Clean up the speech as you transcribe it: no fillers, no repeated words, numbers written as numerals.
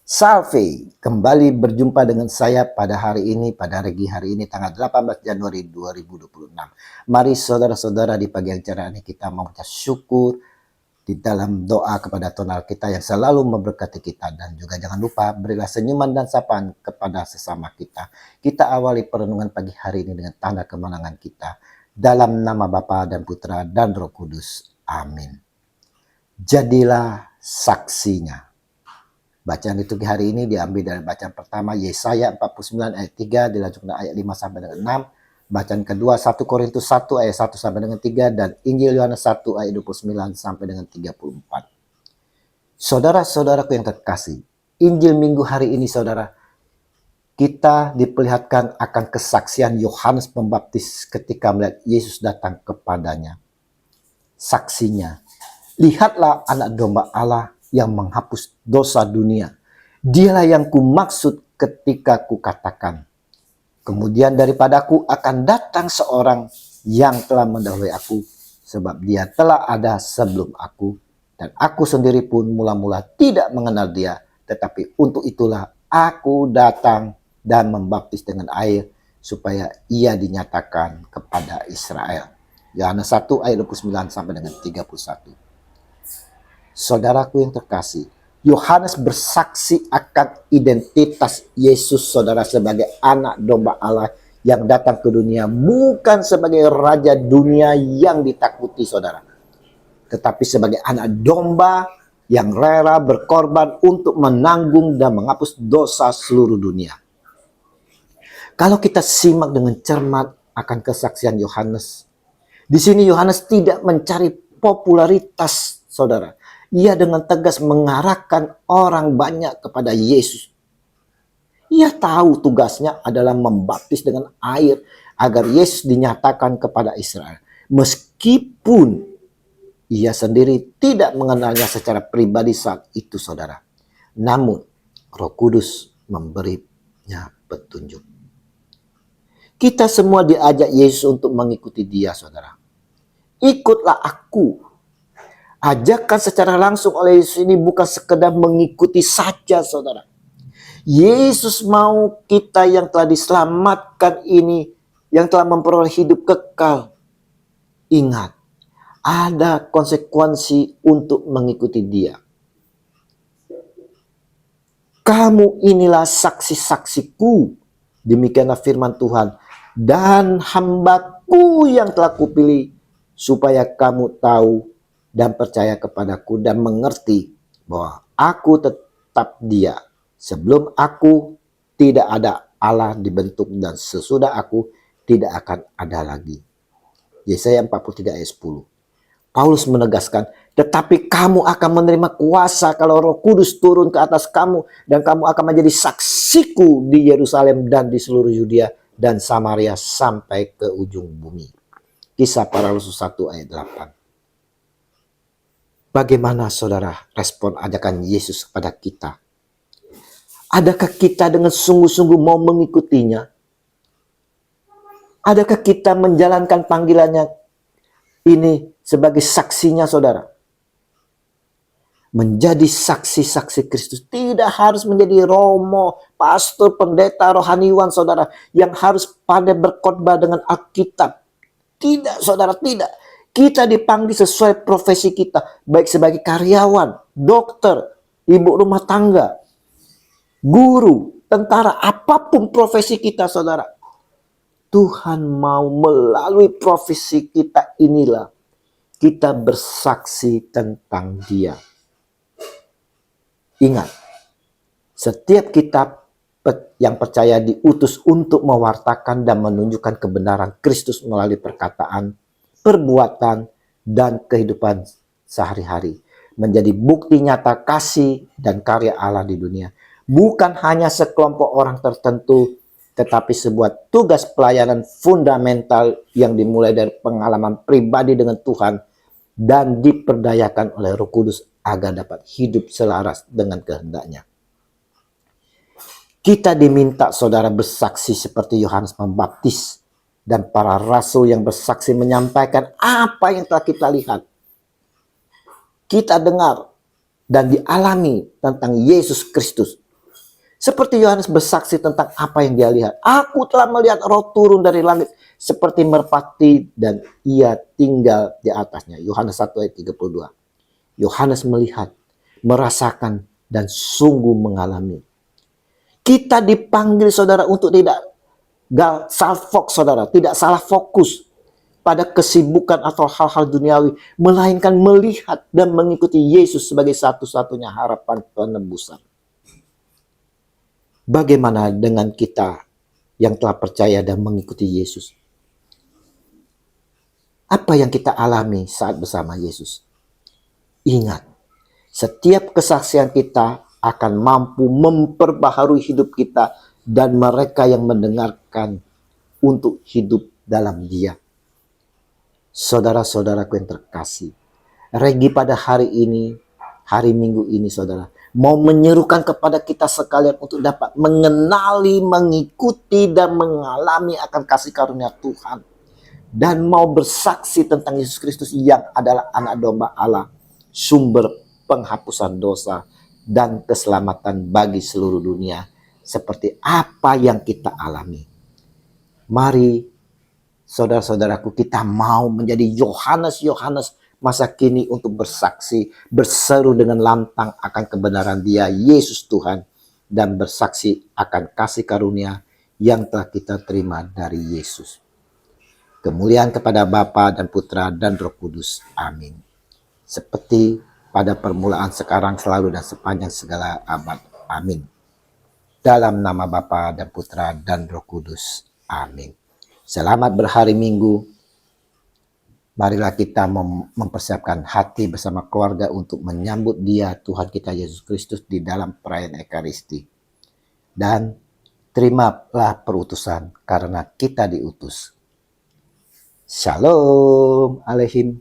Salve, kembali berjumpa dengan saya pada hari ini, pada hari ini tanggal 18 Januari 2026. Mari saudara-saudara di pagi yang cerah ini kita mengucap syukur di dalam doa kepada Tuhan Allah kita yang selalu memberkati kita. Dan juga jangan lupa berilah senyuman dan sapaan kepada sesama kita. Kita awali perenungan pagi hari ini dengan tanda kemenangan kita. Dalam nama Bapa dan Putra dan Roh Kudus. Amin. Jadilah saksinya. Bacaan liturgi hari ini diambil dari bacaan pertama Yesaya 49 ayat 3 dilanjutkan ayat 5 sampai dengan 6. Bacaan kedua 1 Korintus 1 ayat 1 sampai dengan 3 dan Injil Yohanes 1 ayat 29 sampai dengan 34. Saudara-saudaraku yang terkasih, Injil Minggu hari ini saudara, kita diperlihatkan akan kesaksian Yohanes Pembaptis ketika melihat Yesus datang kepadanya. Saksinya, lihatlah anak domba Allah yang menghapus dosa dunia. Dialah yang kumaksud ketika kukatakan, kemudian daripadaku akan datang seorang yang telah mendahului aku, sebab dia telah ada sebelum aku, dan aku sendiri pun mula-mula tidak mengenal dia, tetapi untuk itulah aku datang dan membaptis dengan air, supaya ia dinyatakan kepada Israel. Yohanes 1 ayat 29 sampai dengan 31. Saudaraku yang terkasih, Yohanes bersaksi akan identitas Yesus saudara sebagai anak domba Allah yang datang ke dunia bukan sebagai raja dunia yang ditakuti saudara, tetapi sebagai anak domba yang rela berkorban untuk menanggung dan menghapus dosa seluruh dunia. Kalau kita simak dengan cermat akan kesaksian Yohanes, di sini Yohanes tidak mencari popularitas saudara. Ia dengan tegas mengarahkan orang banyak kepada Yesus. Ia tahu tugasnya adalah membaptis dengan air agar Yesus dinyatakan kepada Israel. Meskipun ia sendiri tidak mengenalnya secara pribadi saat itu saudara. Namun Roh Kudus memberinya petunjuk. Kita semua diajak Yesus untuk mengikuti dia saudara. Ikutlah aku. Ajakan secara langsung oleh Yesus ini bukan sekedar mengikuti saja saudara. Yesus mau kita yang telah diselamatkan ini, yang telah memperoleh hidup kekal. Ingat, ada konsekuensi untuk mengikuti dia. Kamu inilah saksi-saksiku, demikianlah firman Tuhan, dan hambaku yang telah kupilih, supaya kamu tahu dan percaya kepadaku dan mengerti bahwa aku tetap dia. Sebelum aku tidak ada Allah dibentuk dan sesudah aku tidak akan ada lagi. Yesaya 43 ayat 10. Paulus menegaskan, tetapi kamu akan menerima kuasa kalau Roh Kudus turun ke atas kamu dan kamu akan menjadi saksiku di Yerusalem dan di seluruh Yudea dan Samaria sampai ke ujung bumi. Kisah Para Rasul 1 ayat 8. Bagaimana saudara respon ajakan Yesus kepada kita? Adakah kita dengan sungguh-sungguh mau mengikutinya? Adakah kita menjalankan panggilannya ini sebagai saksinya saudara? Menjadi saksi-saksi Kristus tidak harus menjadi romo, pastor, pendeta, rohaniwan saudara yang harus pandai berkhotbah dengan Alkitab. Tidak saudara, tidak. Kita dipanggil sesuai profesi kita, baik sebagai karyawan, dokter, ibu rumah tangga, guru, tentara, apapun profesi kita saudara. Tuhan mau melalui profesi kita inilah kita bersaksi tentang dia. Ingat, setiap kita yang percaya diutus untuk mewartakan dan menunjukkan kebenaran Kristus melalui perkataan, perbuatan, dan kehidupan sehari-hari. Menjadi bukti nyata kasih dan karya Allah di dunia. Bukan hanya sekelompok orang tertentu, tetapi sebuah tugas pelayanan fundamental yang dimulai dari pengalaman pribadi dengan Tuhan dan diperdayakan oleh Roh Kudus agar dapat hidup selaras dengan kehendaknya. Kita diminta saudara bersaksi seperti Yohanes Pembaptis dan para rasul yang bersaksi menyampaikan apa yang telah kita lihat, kita dengar, dan dialami tentang Yesus Kristus. Seperti Yohanes bersaksi tentang apa yang dia lihat. Aku telah melihat roh turun dari langit seperti merpati dan ia tinggal di atasnya. Yohanes 1 ayat 32. Yohanes melihat, merasakan, dan sungguh mengalami. Kita dipanggil saudara untuk tidak salfok saudara, tidak salah fokus pada kesibukan atau hal-hal duniawi, melainkan melihat dan mengikuti Yesus sebagai satu-satunya harapan penebusan. Bagaimana dengan kita yang telah percaya dan mengikuti Yesus? Apa yang kita alami saat bersama Yesus? Ingat, setiap kesaksian kita akan mampu memperbaharui hidup kita dan mereka yang mendengarkan untuk hidup dalam Dia. Saudara-saudaraku yang terkasih, Regi pada hari ini, hari Minggu ini saudara, mau menyerukan kepada kita sekalian untuk dapat mengenali, mengikuti, dan mengalami akan kasih karunia Tuhan. Dan mau bersaksi tentang Yesus Kristus yang adalah anak domba Allah, sumber penghapusan dosa dan keselamatan bagi seluruh dunia, seperti apa yang kita alami. Mari saudara-saudaraku, kita mau menjadi Yohanes masa kini untuk bersaksi, berseru dengan lantang akan kebenaran Dia, Yesus Tuhan, dan bersaksi akan kasih karunia yang telah kita terima dari Yesus. Kemuliaan kepada Bapa dan Putra dan Roh Kudus. Amin. Seperti pada permulaan, sekarang, selalu, dan sepanjang segala abad. Amin. Dalam nama Bapa dan Putra dan Roh Kudus. Amin. Selamat berhari Minggu. Marilah kita mempersiapkan hati bersama keluarga untuk menyambut Dia, Tuhan kita Yesus Kristus, di dalam perayaan Ekaristi. Dan terimalah perutusan karena kita diutus. Shalom Aleihim.